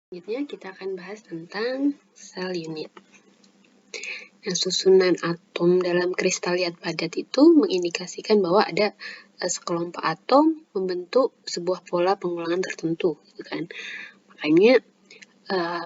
Selanjutnya kita akan bahas tentang sel unit. Nah, susunan atom dalam kristal liat padat itu mengindikasikan bahwa ada sekelompok atom membentuk sebuah pola pengulangan tertentu, gitu kan. Makanya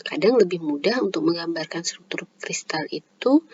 kadang lebih mudah untuk menggambarkan struktur kristal itu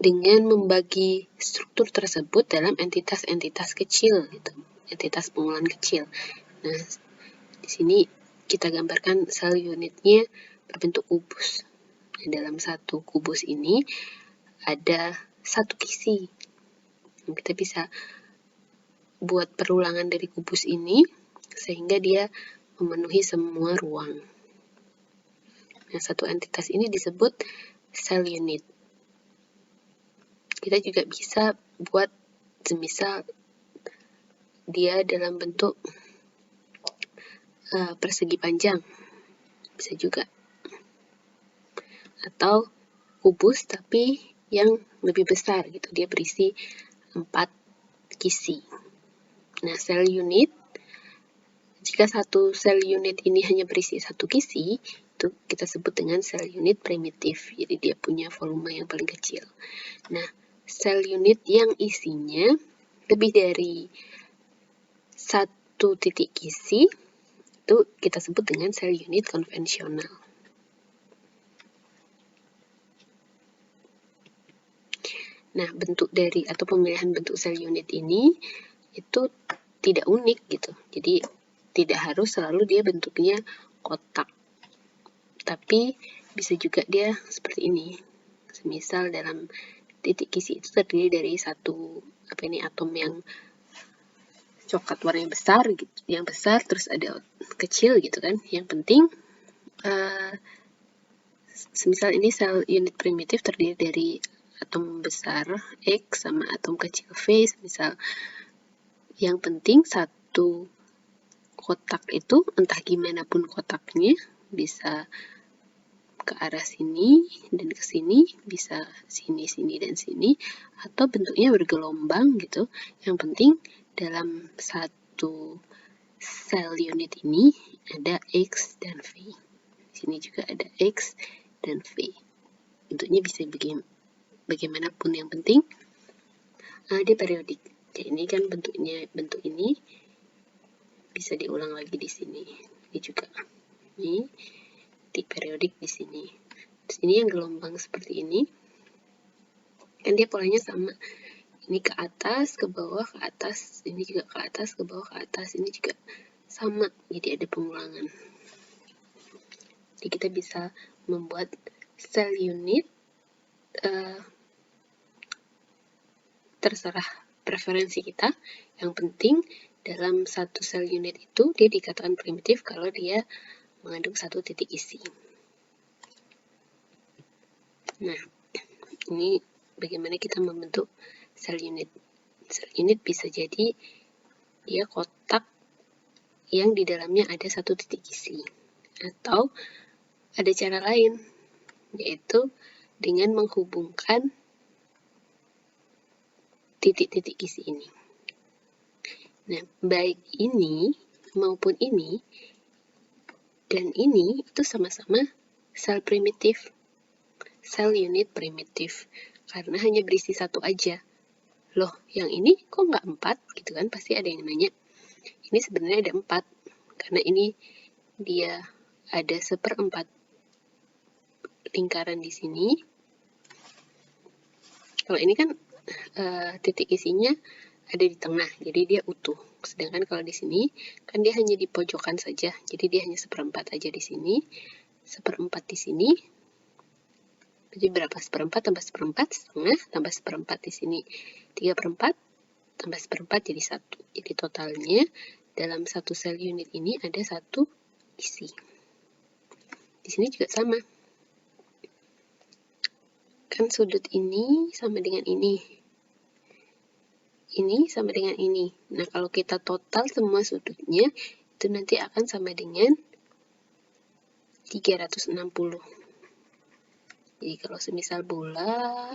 dengan membagi struktur tersebut dalam entitas-entitas kecil, gitu, entitas pengulangan kecil. Nah, di sini kita gambarkan sel unitnya berbentuk kubus. Nah, dalam satu kubus ini ada satu kisi. Kita bisa buat perulangan dari kubus ini sehingga dia memenuhi semua ruang. Nah, satu entitas ini disebut sel unit. Kita juga bisa buat semisal dia dalam bentuk persegi panjang, bisa juga. Atau kubus tapi yang lebih besar, gitu, dia berisi 4 kisi. Nah, sel unit, jika satu sel unit ini hanya berisi satu kisi, itu kita sebut dengan sel unit primitif. Jadi dia punya volume yang paling kecil. Nah, sel unit yang isinya lebih dari satu titik kisi, itu kita sebut dengan sel unit konvensional. Nah, bentuk dari atau pemilihan bentuk sel unit ini itu tidak unik, gitu. Jadi tidak harus selalu dia bentuknya kotak, tapi bisa juga dia seperti ini. Semisal dalam titik kisi itu terdiri dari satu atom yang coklat warnanya besar, gitu, yang besar, terus ada kecil, gitu kan. Yang penting semisal ini sel unit primitif terdiri dari atom besar X sama atom kecil V, misal. Yang penting satu kotak itu, entah gimana pun kotaknya, bisa ke arah sini dan ke sini, bisa sini, sini, dan sini, atau bentuknya bergelombang, gitu. Yang penting dalam satu sel unit ini ada X dan V. Di sini juga ada X dan V. Bentuknya bisa bagaimanapun, yang penting dia periodik. Jadi ini kan bentuknya, bentuk ini bisa diulang lagi di sini. Ini juga. Ini di periodik di sini. Terus ini yang gelombang seperti ini. Kan dia polanya sama. Ini ke atas, ke bawah, ke atas. Ini juga ke atas, ke bawah, ke atas. Ini juga sama. Jadi ada pengulangan. Jadi kita bisa membuat sel unit terserah preferensi kita. Yang penting dalam satu sel unit itu dia dikatakan primitif kalau dia mengandung satu titik isi. Nah, ini bagaimana kita membentuk sel unit. Sel unit bisa jadi dia kotak yang di dalamnya ada satu titik isi. Atau ada cara lain, yaitu dengan menghubungkan titik-titik isi ini. Nah, baik ini maupun ini dan ini itu sama-sama sel primitif, sel unit primitif, karena hanya berisi satu aja. Loh, yang ini kok nggak 4? Gitu kan, pasti ada yang nanya. Ini sebenarnya ada 4, karena ini dia ada 1/4 lingkaran di sini. Kalau ini kan titik isinya ada di tengah, jadi dia utuh. Sedangkan kalau di sini kan dia hanya di pojokan saja, jadi dia hanya 1/4 aja di sini, 1/4 di sini. Jadi berapa? 1/4 tambah 1/4, setengah, tambah 1/4 di sini, 3/4, tambah 1/4 jadi 1. Jadi totalnya dalam satu sel unit ini ada satu isi. Di sini juga sama. Kan sudut ini sama dengan ini. Ini sama dengan ini. Nah, kalau kita total semua sudutnya, itu nanti akan sama dengan 360. Jadi kalau semisal bola,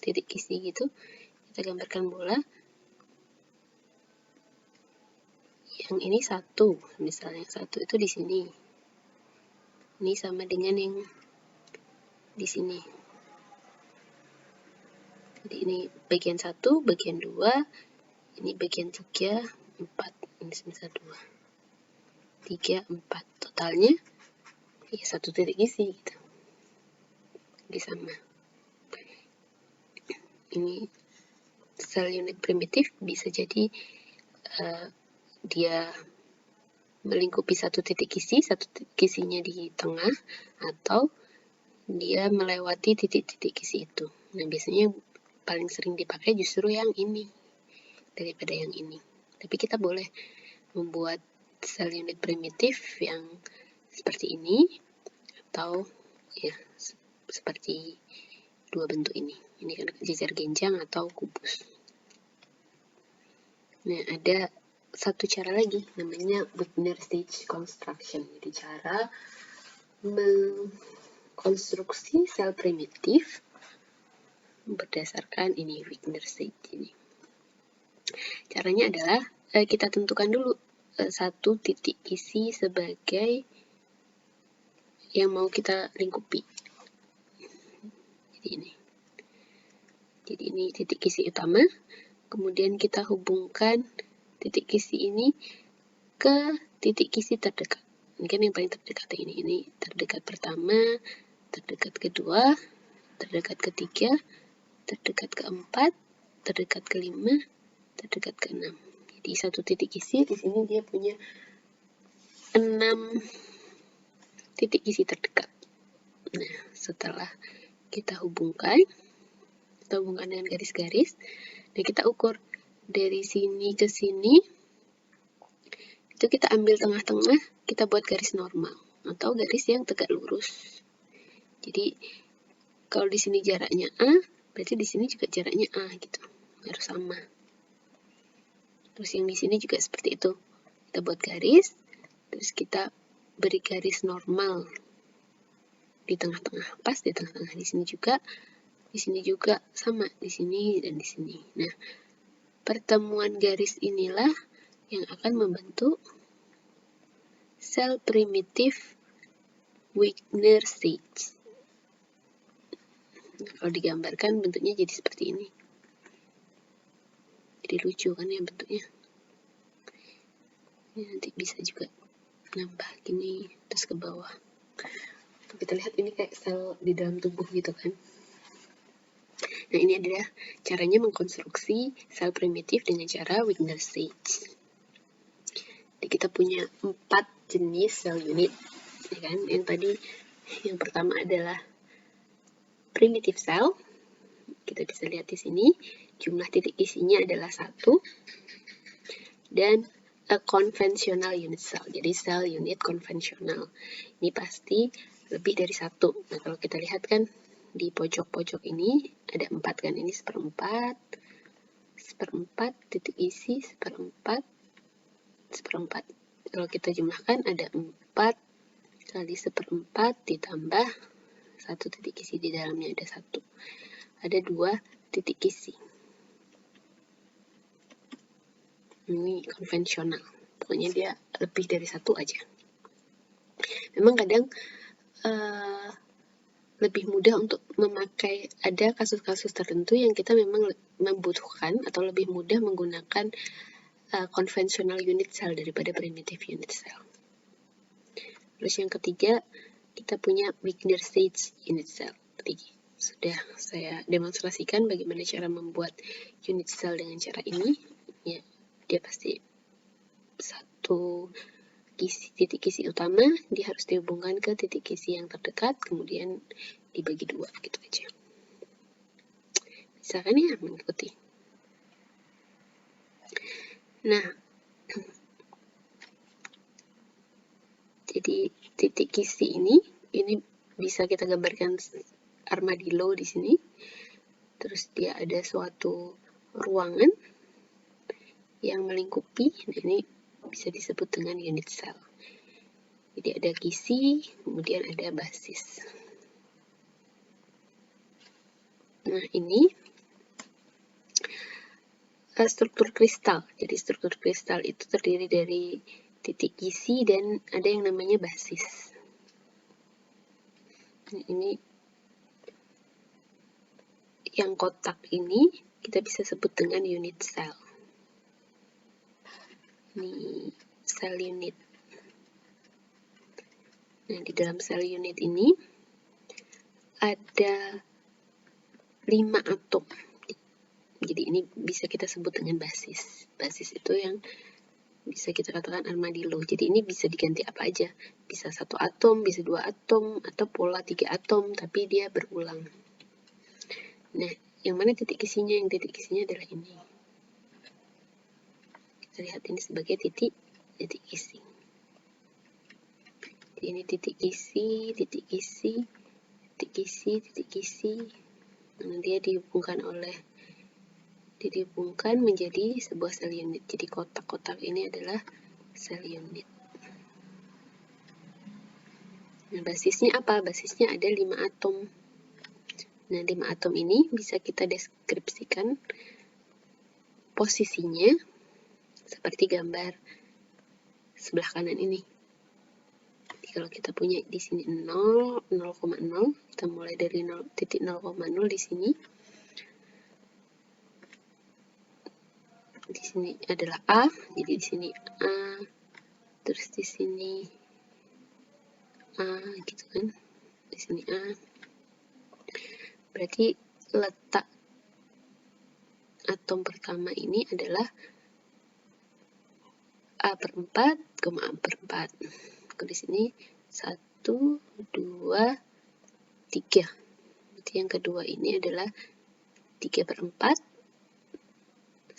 titik isi gitu, kita gambarkan bola. yang ini 1, misalnya 1 itu di sini. Ini sama dengan yang di sini. Jadi ini bagian 1, bagian 2, ini bagian 3, 4, ini misal 2, 3, 4. Totalnya ya 1 titik isi gitu. Jadi sama. Ini sel unit primitif bisa jadi dia melingkupi 1 titik isi, 1 titik isinya di tengah, atau dia melewati titik-titik isi itu. Nah, biasanya paling sering dipakai justru yang ini daripada yang ini. Tapi kita boleh membuat sel unit primitif yang seperti ini, atau ya seperti dua bentuk ini. Ini kan jejer genjang atau kubus. Nah, ada satu cara lagi, namanya Wigner stage construction. Jadi cara mengkonstruksi sel primitif berdasarkan ini Wigner stage ini. Caranya adalah kita tentukan dulu 1 titik isi sebagai yang mau kita lingkupi. Jadi ini titik isi utama. Kemudian kita hubungkan titik isi ini ke titik isi terdekat. Ini kan yang paling terdekat ini. Ini terdekat pertama, terdekat kedua, terdekat ketiga, terdekat keempat, terdekat kelima, terdekat keenam. Jadi 1 titik isi di sini dia punya 6 titik isi terdekat. Nah, setelah kita hubungkan dengan garis-garis, dan kita ukur dari sini ke sini, itu kita ambil tengah-tengah, kita buat garis normal atau garis yang tegak lurus. Jadi kalau di sini jaraknya A, berarti di sini juga jaraknya A gitu, harus sama. Terus yang di sini juga seperti itu, kita buat garis, terus kita beri garis normal di tengah-tengah, pas di tengah-tengah. Di sini juga sama, di sini dan di sini. Nah, pertemuan garis inilah yang akan membentuk sel primitif Wigner stage. Nah, kalau digambarkan bentuknya jadi seperti ini. Jadi lucu kan ya bentuknya. Ini nanti bisa juga nambah gini terus ke bawah. Kita lihat ini kayak sel di dalam tubuh gitu kan. Nah, ini adalah caranya mengkonstruksi sel primitif dengan cara Wigner stage. Jadi kita punya 4 jenis sel unit, ya kan? Yang pertama adalah primitive cell. Kita bisa lihat di sini jumlah titik isinya adalah 1, dan a conventional unit cell. Jadi sel unit konvensional. Ini pasti lebih dari 1. Nah, kalau kita lihat kan di pojok-pojok ini ada 4 kan, ini 1/4, titik isi 1/4. Kalau kita jumlahkan ada 4 kali 1/4 ditambah 1 titik isi di dalamnya ada 1. Ada 2 titik isi. Ini konvensional. Pokoknya dia lebih dari 1 aja. Memang kadang lebih mudah untuk memakai, ada kasus-kasus tertentu yang kita memang membutuhkan atau lebih mudah menggunakan konvensional unit cell daripada primitive unit cell. Terus yang ketiga, kita punya Wigner stage unit cell. Tadi sudah saya demonstrasikan bagaimana cara membuat unit cell dengan cara ini. Ya, dia pasti 1 titik isi utama, dia harus dihubungkan ke titik isi yang terdekat, kemudian dibagi 2, gitu aja. Bisa kan ya mengikuti? Nah, jadi titik isi ini bisa kita gambarkan armadillo di sini. Terus dia ada suatu ruangan yang melingkupi, nah ini bisa disebut dengan unit cell. Jadi ada kisi, kemudian ada basis. Nah, ini struktur kristal. Jadi struktur kristal itu terdiri dari titik isi dan ada yang namanya basis. Ini yang kotak ini kita bisa sebut dengan unit cell. Ini sel unit. Nah, di dalam sel unit ini ada 5 atom. Jadi ini bisa kita sebut dengan basis. Basis itu yang bisa kita katakan armadillo. Jadi ini bisa diganti apa aja. Bisa 1 atom, bisa 2 atom, atau pola 3 atom, tapi dia berulang. Nah, yang mana titik isinya? Yang titik isinya adalah ini. Kita lihat ini sebagai titik isi. Jadi ini titik isi, titik isi, titik isi, titik isi. Nah, dia dihubungkan menjadi sebuah sel unit. Jadi kotak-kotak ini adalah sel unit. Nah, basisnya apa? Basisnya ada 5 atom. Nah, 5 atom ini bisa kita deskripsikan posisinya seperti gambar sebelah kanan ini. Jadi kalau kita punya di sini 0, 0,0, kita mulai dari 0,0 di sini. Di sini adalah A, jadi di sini A, terus di sini A, gitu kan. Di sini A. Berarti letak atom pertama ini adalah A per 4, A per 4. Di sini 1, 2, 3. Berarti yang kedua ini adalah 3 per 4.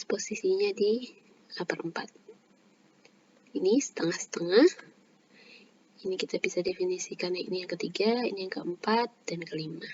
Posisinya di A per 4. Ini setengah-setengah. Ini kita bisa definisikan ini yang ketiga, ini yang keempat, dan kelima.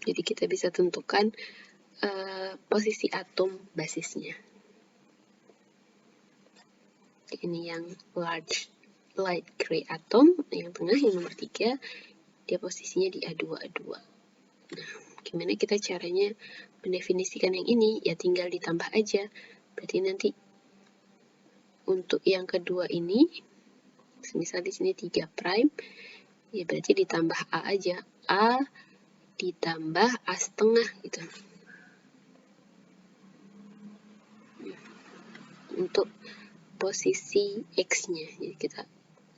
Jadi kita bisa tentukan posisi atom basisnya. Ini yang large light gray atom, yang tengah yang nomor 3, dia posisinya di A2, A2. Nah, gimana kita caranya mendefinisikan yang ini? Ya tinggal ditambah aja. Berarti nanti untuk yang kedua ini, misal di sini 3 prime, ya berarti ditambah A aja. A ditambah A setengah gitu. Untuk posisi X-nya. Jadi kita,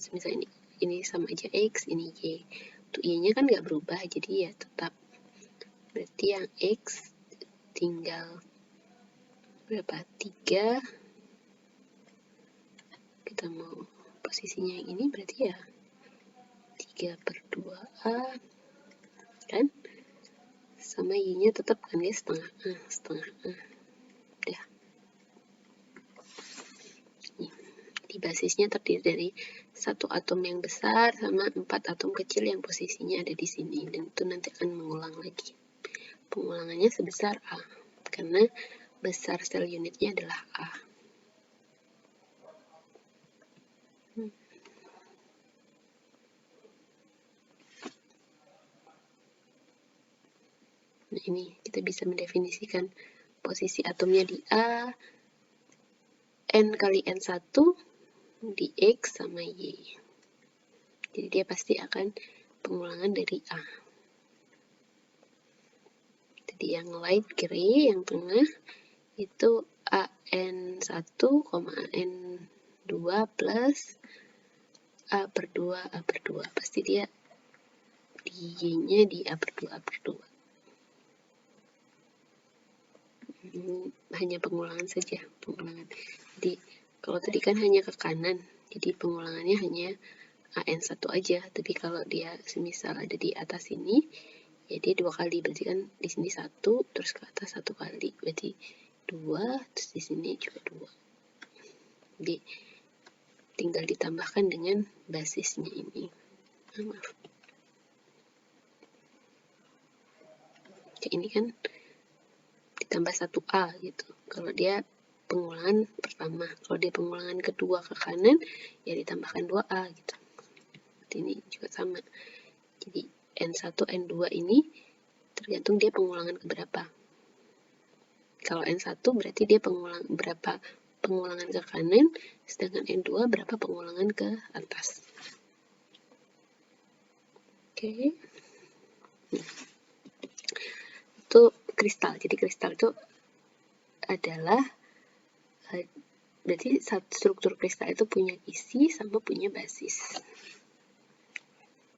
misalnya ini sama aja X, ini Y. Untuk Y-nya kan nggak berubah, jadi ya tetap. Berarti yang X tinggal berapa? 3. Kita mau posisinya yang ini berarti ya 3 per 2A. Kan? Sama Y-nya tetap kan ya setengah A, setengah A. Udah. Di basisnya terdiri dari 1 atom yang besar sama 4 atom kecil yang posisinya ada di sini, dan itu nanti akan mengulang lagi. Pengulangannya sebesar A, karena besar sel unitnya adalah A. Nah, ini kita bisa mendefinisikan posisi atomnya di A, N kali N1 di X sama Y. Jadi dia pasti akan pengulangan dari A. Jadi yang light gray, yang tengah, itu AN1, AN2 plus A per 2, A per 2. Pasti dia di Y-nya di A per 2, A per 2. Hanya pengulangan saja, pengulangan. Jadi kalau tadi kan hanya ke kanan, jadi pengulangannya hanya AN1 aja. Tapi kalau dia semisal ada di atas ini, ya dia 2 kali. Berarti kan di sini 1, terus ke atas 1 kali. Berarti 2, terus di sini juga 2. Jadi tinggal ditambahkan dengan basisnya ini. Maaf. Kayak ini kan ditambah 1A gitu. Kalau dia pengulangan pertama, kalau dia pengulangan kedua ke kanan, ya ditambahkan 2A gitu. Ini juga sama. Jadi N1, N2 ini tergantung dia pengulangan keberapa. Kalau N1 berarti dia berapa pengulangan ke kanan, sedangkan N2 berapa pengulangan ke atas. Oke. Itu kristal. Jadi kristal itu adalah berarti struktur kristal itu punya isi sama punya basis.